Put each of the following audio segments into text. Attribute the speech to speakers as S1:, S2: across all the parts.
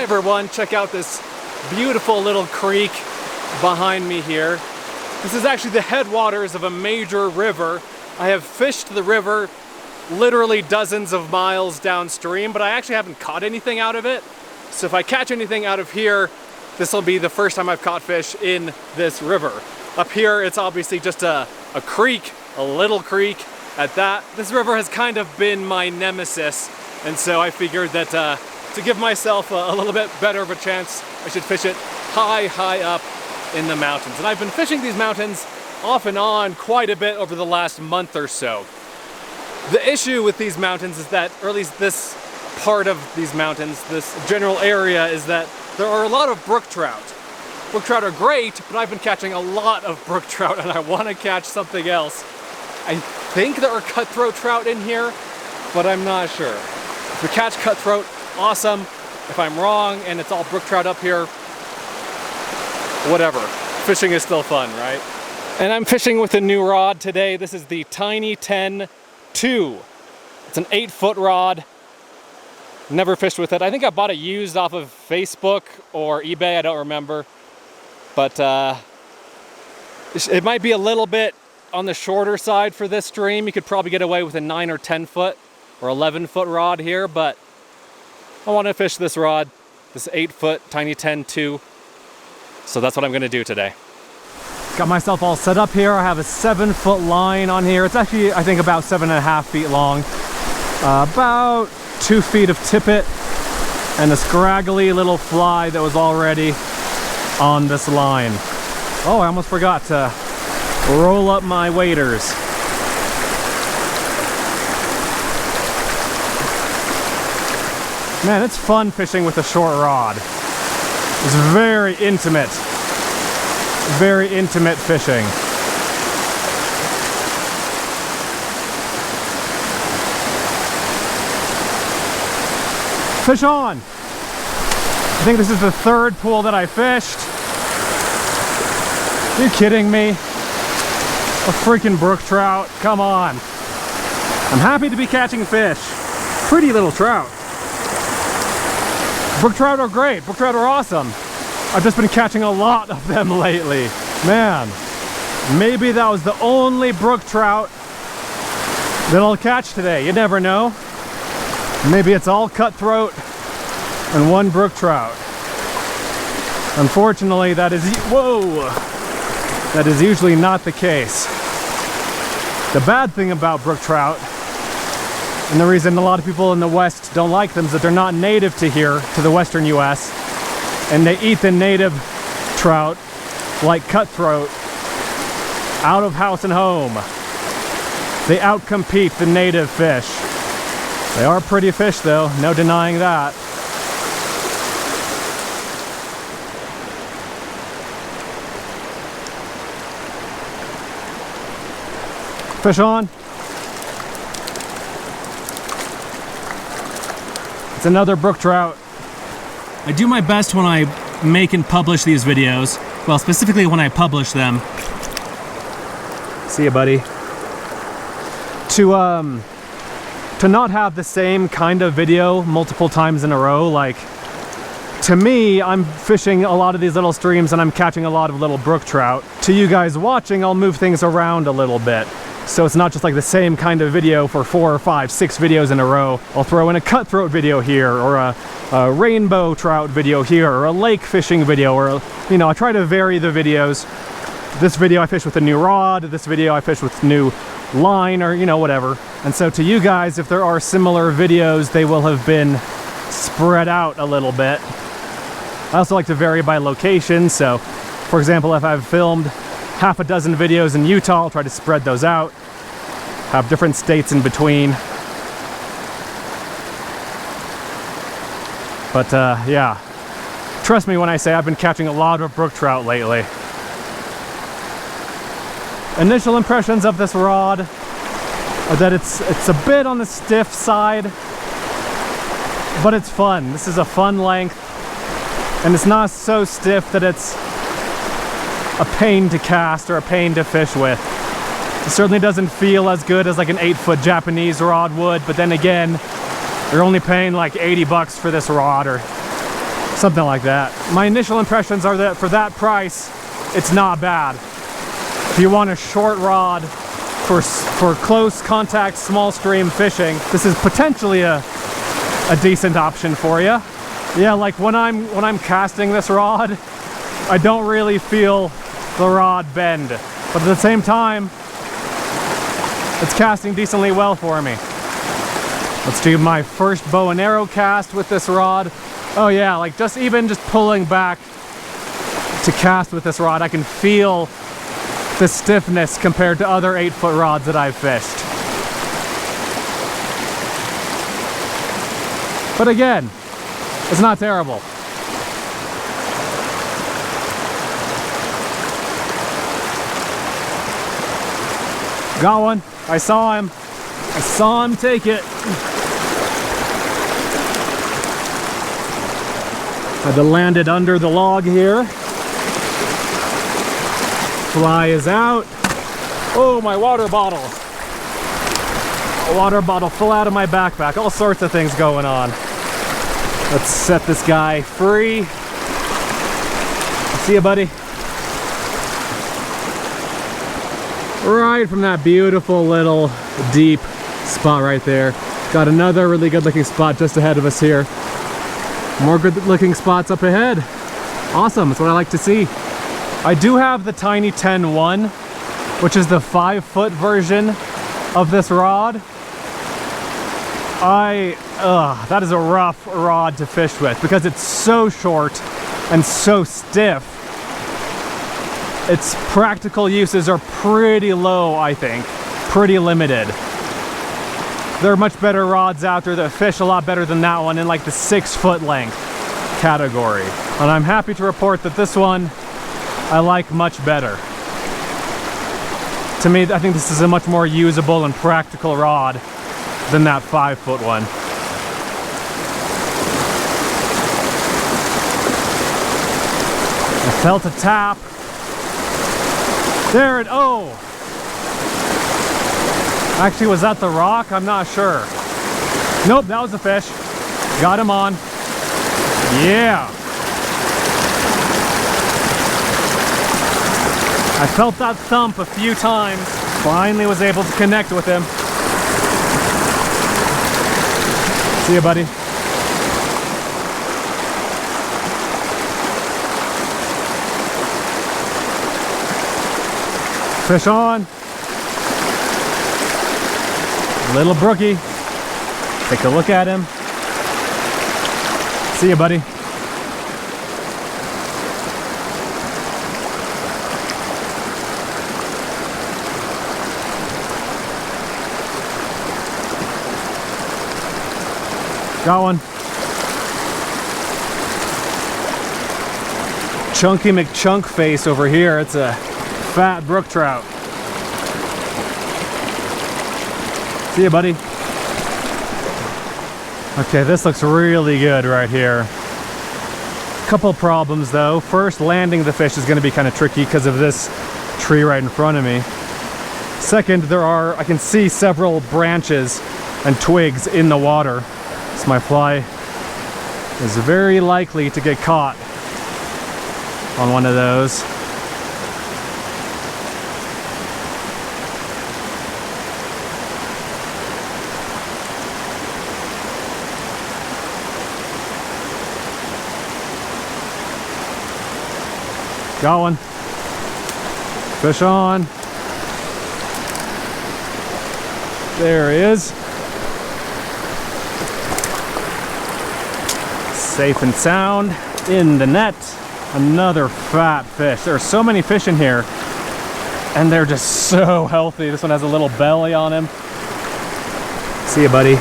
S1: everyone, check out this beautiful little creek behind me here. This is actually the headwaters of a major river. I have fished the river literally dozens of miles downstream, but I actually haven't caught anything out of it. So if I catch anything out of here, this will be the first time I've caught fish in this river. Up here, it's obviously just a creek, a little creek at that. This river has kind of been my nemesis, and so I figured that to give myself a little bit better of a chance, I should fish it high up in the mountains. And I've been fishing these mountains off and on quite a bit over the last month or so. The issue with these mountains is that, or at least this part of these mountains, this general area, is that there are a lot of brook trout. Brook trout are great, but I've been catching a lot of brook trout and I want to catch something else. I think there are cutthroat trout in here, but I'm not sure. If we catch cutthroat, awesome. If I'm wrong and it's all brook trout up here, whatever. Fishing is still fun, right? And I'm fishing with a new rod today. This is the Tiny 10 2. It's an 8-foot rod. Never fished with it. I think I bought it used off of Facebook or eBay, I don't remember. But it might be a little bit on the shorter side for this stream. You could probably get away with a 9 or 10 foot or 11-foot rod here, but I want to fish this rod, this 8-foot Tiny 10 2. So that's what I'm going to do today. Got myself all set up here. I have a 7-foot line on here. It's actually, I think, about 7.5 feet long. About 2 feet of tippet and a scraggly little fly that was already on this line. Oh, I almost forgot to roll up my waders. Man, it's fun fishing with a short rod. It's very intimate fishing. Fish on! I think this is the 3rd pool that I fished. Are you kidding me? A freaking brook trout, come on. I'm happy to be catching fish. Pretty little trout. Brook trout are great, brook trout are awesome. I've just been catching a lot of them lately. Man, maybe that was the only brook trout that I'll catch today. You never know. Maybe it's all cutthroat and 1 brook trout. Unfortunately, that is usually not the case. The bad thing about brook trout, and the reason a lot of people in the West don't like them, is that they're not native to here, to the Western US, and they eat the native trout like cutthroat out of house and home. They outcompete the native fish. They are pretty fish though, no denying that. Fish on. It's another brook trout. I do my best when I make and publish these videos. Well, specifically when I publish them. See ya, buddy. To not have the same kind of video multiple times in a row. Like, to me, I'm fishing a lot of these little streams and I'm catching a lot of little brook trout. To you guys watching, I'll move things around a little bit. So it's not just like the same kind of video for 4 or 5, 6 videos in a row. I'll throw in a cutthroat video here, or a rainbow trout video here, or a lake fishing video, or you know, I try to vary the videos. This video I fish with a new rod, this video I fish with new line, or you know, whatever. And so to you guys, if there are similar videos, they will have been spread out a little bit. I also like to vary by location. So for example, if I've filmed half a dozen videos in Utah, I'll try to spread those out, have different states in between. But yeah, trust me when I say I've been catching a lot of brook trout lately. Initial impressions of this rod are that it's a bit on the stiff side, but it's fun. This is a fun length, and it's not so stiff that it's a pain to cast or a pain to fish with. It certainly doesn't feel as good as like an 8-foot Japanese rod would, but then again, you're only paying like 80 bucks for this rod, or Something like that. My initial impressions are that for that price, it's not bad. If you want a short rod for close contact, small stream fishing, this is potentially a decent option for you. Yeah, like when I'm casting this rod, I don't really feel the rod bend, but at the same time, it's casting decently well for me. Let's do my first bow and arrow cast with this rod. Oh yeah, like just pulling back to cast with this rod, I can feel the stiffness compared to other 8-foot rods that I've fished. But again, it's not terrible. Got one. I saw him. I saw him take it. Had to land it under the log here. Fly is out. Oh, my water bottle. A water bottle fell out of my backpack. All sorts of things going on. Let's set this guy free. See ya, buddy. Right from that beautiful little deep spot right there. Got another really good looking spot just ahead of us here. More good looking spots up ahead. Awesome, that's what I like to see. I do have the Tiny 10-1, which is the 5-foot version of this rod. That is a rough rod to fish with because it's so short and so stiff. Its practical uses are pretty low, I think. Pretty limited. There are much better rods out there that fish a lot better than that one in like the 6-foot length category. And I'm happy to report that this one I like much better. To me, I think this is a much more usable and practical rod than that 5-foot one. I felt a tap. There it, oh! Actually, was that the rock? I'm not sure. Nope, that was a fish. Got him on. Yeah! I felt that thump a few times. Finally was able to connect with him. See ya, buddy. Fish on. Little brookie. Take a look at him. See ya, buddy. Got one. Chunky McChunk face over here. It's a fat brook trout. See ya, buddy. Okay, this looks really good right here. Couple problems though. First, landing the fish is going to be kind of tricky because of this tree right in front of me. Second, I can see several branches and twigs in the water. So my fly is very likely to get caught on one of those. Got one. Fish on. There he is. Safe and sound in the net. Another fat fish. There are so many fish in here and they're just so healthy. This one has a little belly on him. See ya, buddy.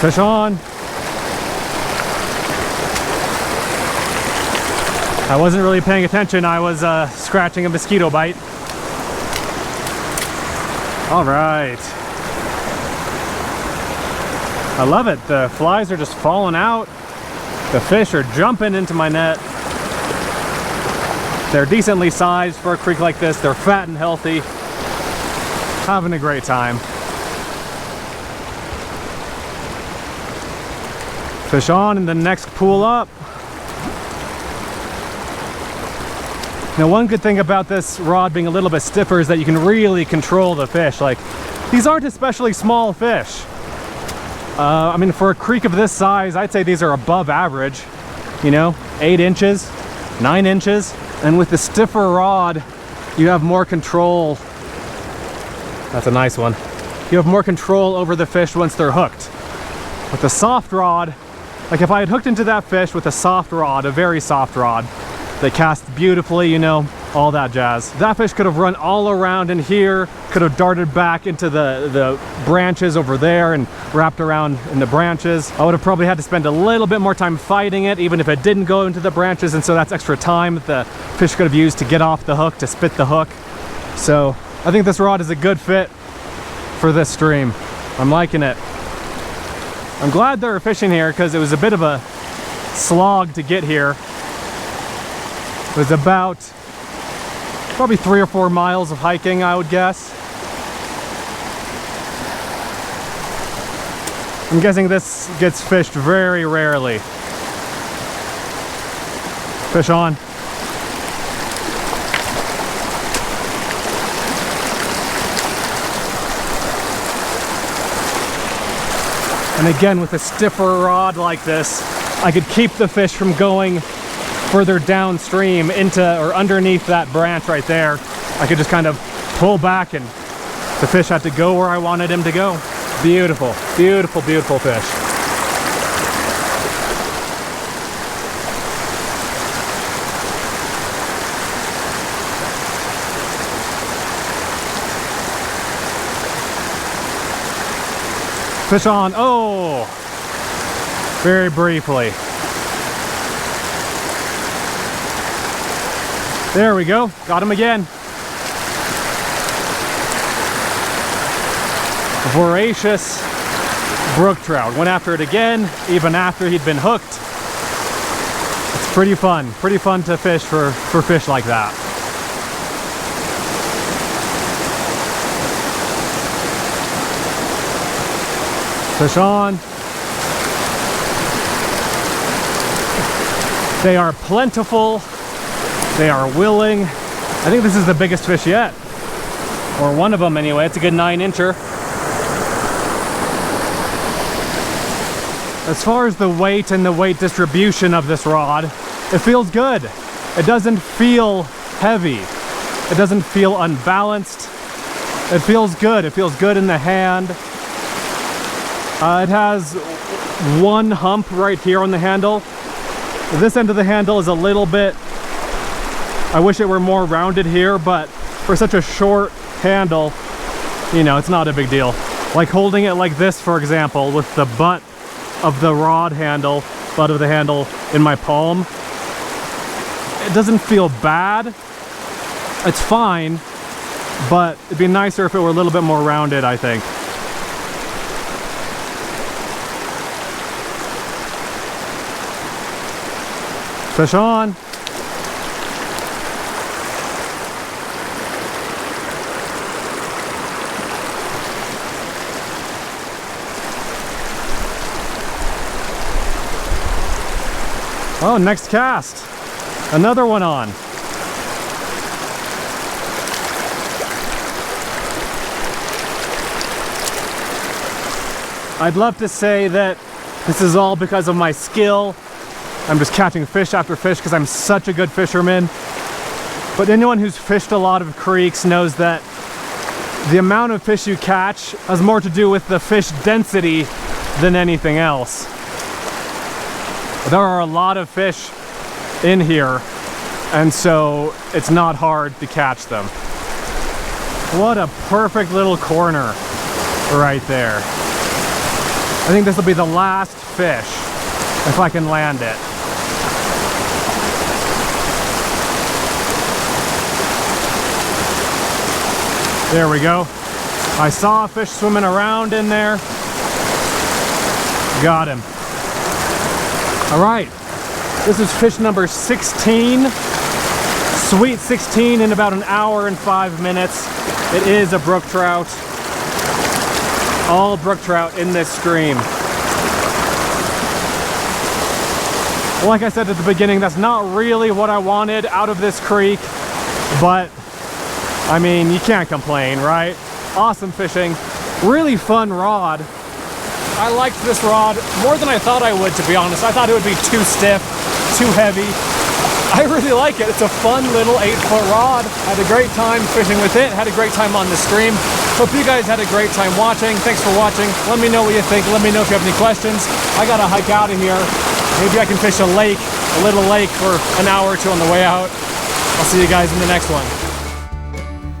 S1: Fish on. I wasn't really paying attention. I was scratching a mosquito bite. All right. I love it. The flies are just falling out. The fish are jumping into my net. They're decently sized for a creek like this. They're fat and healthy. having a great time. Fish on in the next pool up. Now, one good thing about this rod being a little bit stiffer is that you can really control the fish. Like, these aren't especially small fish. I mean, for a creek of this size, I'd say these are above average. You know, 8 inches, 9 inches. And with the stiffer rod, you have more control. That's a nice one. You have more control over the fish once they're hooked. With the soft rod, like if I had hooked into that fish with a soft rod, a very soft rod, that casts beautifully, you know, all that jazz, that fish could have run all around in here, could have darted back into the branches over there and wrapped around in the branches. I would have probably had to spend a little bit more time fighting it, even if it didn't go into the branches, and so that's extra time that the fish could have used to get off the hook, to spit the hook. So I think this rod is a good fit for this stream. I'm liking it. I'm glad they're fishing here because it was a bit of a slog to get here. It was about probably 3 or 4 miles of hiking, I would guess. I'm guessing this gets fished very rarely. Fish on. And again, with a stiffer rod like this, I could keep the fish from going further downstream into or underneath that branch right there. I could just kind of pull back and the fish had to go where I wanted him to go. Beautiful, beautiful, beautiful fish. Fish on. Oh, very briefly. There we go. Got him again. Voracious brook trout. Went after it again, even after he'd been hooked. It's pretty fun. Pretty fun to fish for fish like that. Fish on. They are plentiful. They are willing. I think this is the biggest fish yet. Or one of them anyway. It's a good 9-incher. As far as the weight and the weight distribution of this rod, it feels good. It doesn't feel heavy. It doesn't feel unbalanced. It feels good. It feels good in the hand. It has one hump right here on the handle. This end of the handle is a little bit, I wish it were more rounded here, but for such a short handle, you know, it's not a big deal. Like holding it like this, for example, with the butt of the rod handle, butt of the handle in my palm, it doesn't feel bad. It's fine, but it'd be nicer if it were a little bit more rounded, I think. Fish on. Oh, next cast. Another one on. I'd love to say that this is all because of my skill. I'm just catching fish after fish because I'm such a good fisherman. But anyone who's fished a lot of creeks knows that the amount of fish you catch has more to do with the fish density than anything else. There are a lot of fish in here, and so it's not hard to catch them. What a perfect little corner right there. I think this will be the last fish if I can land it. There we go. I saw a fish swimming around in there. Got him. All right, this is fish number 16. Sweet 16 in about an hour and 5 minutes. It is a brook trout. All brook trout in this stream. Like I said at the beginning, that's not really what I wanted out of this creek, but I mean, you can't complain, right? Awesome fishing, really fun rod. I liked this rod more than I thought I would, to be honest. I thought it would be too stiff, too heavy. I really like it. It's a fun little 8-foot rod. Had a great time fishing with it, had a great time on the stream. Hope you guys had a great time watching. Thanks for watching. Let me know what you think. Let me know if you have any questions. I gotta hike out of here. Maybe I can fish a lake, a little lake, for an hour or two on the way out. I'll see you guys in the next one.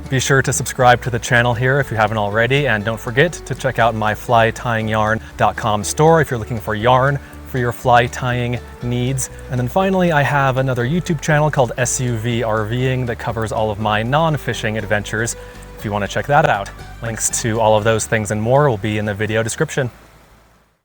S1: Be sure to subscribe to the channel here if you haven't already, and don't forget to check out my flytyingyarn.com store if you're looking for yarn for your fly tying needs. And then finally, I have another YouTube channel called SUV RVing that covers all of my non-fishing adventures if you want to check that out. Links to all of those things and more will be in the video description.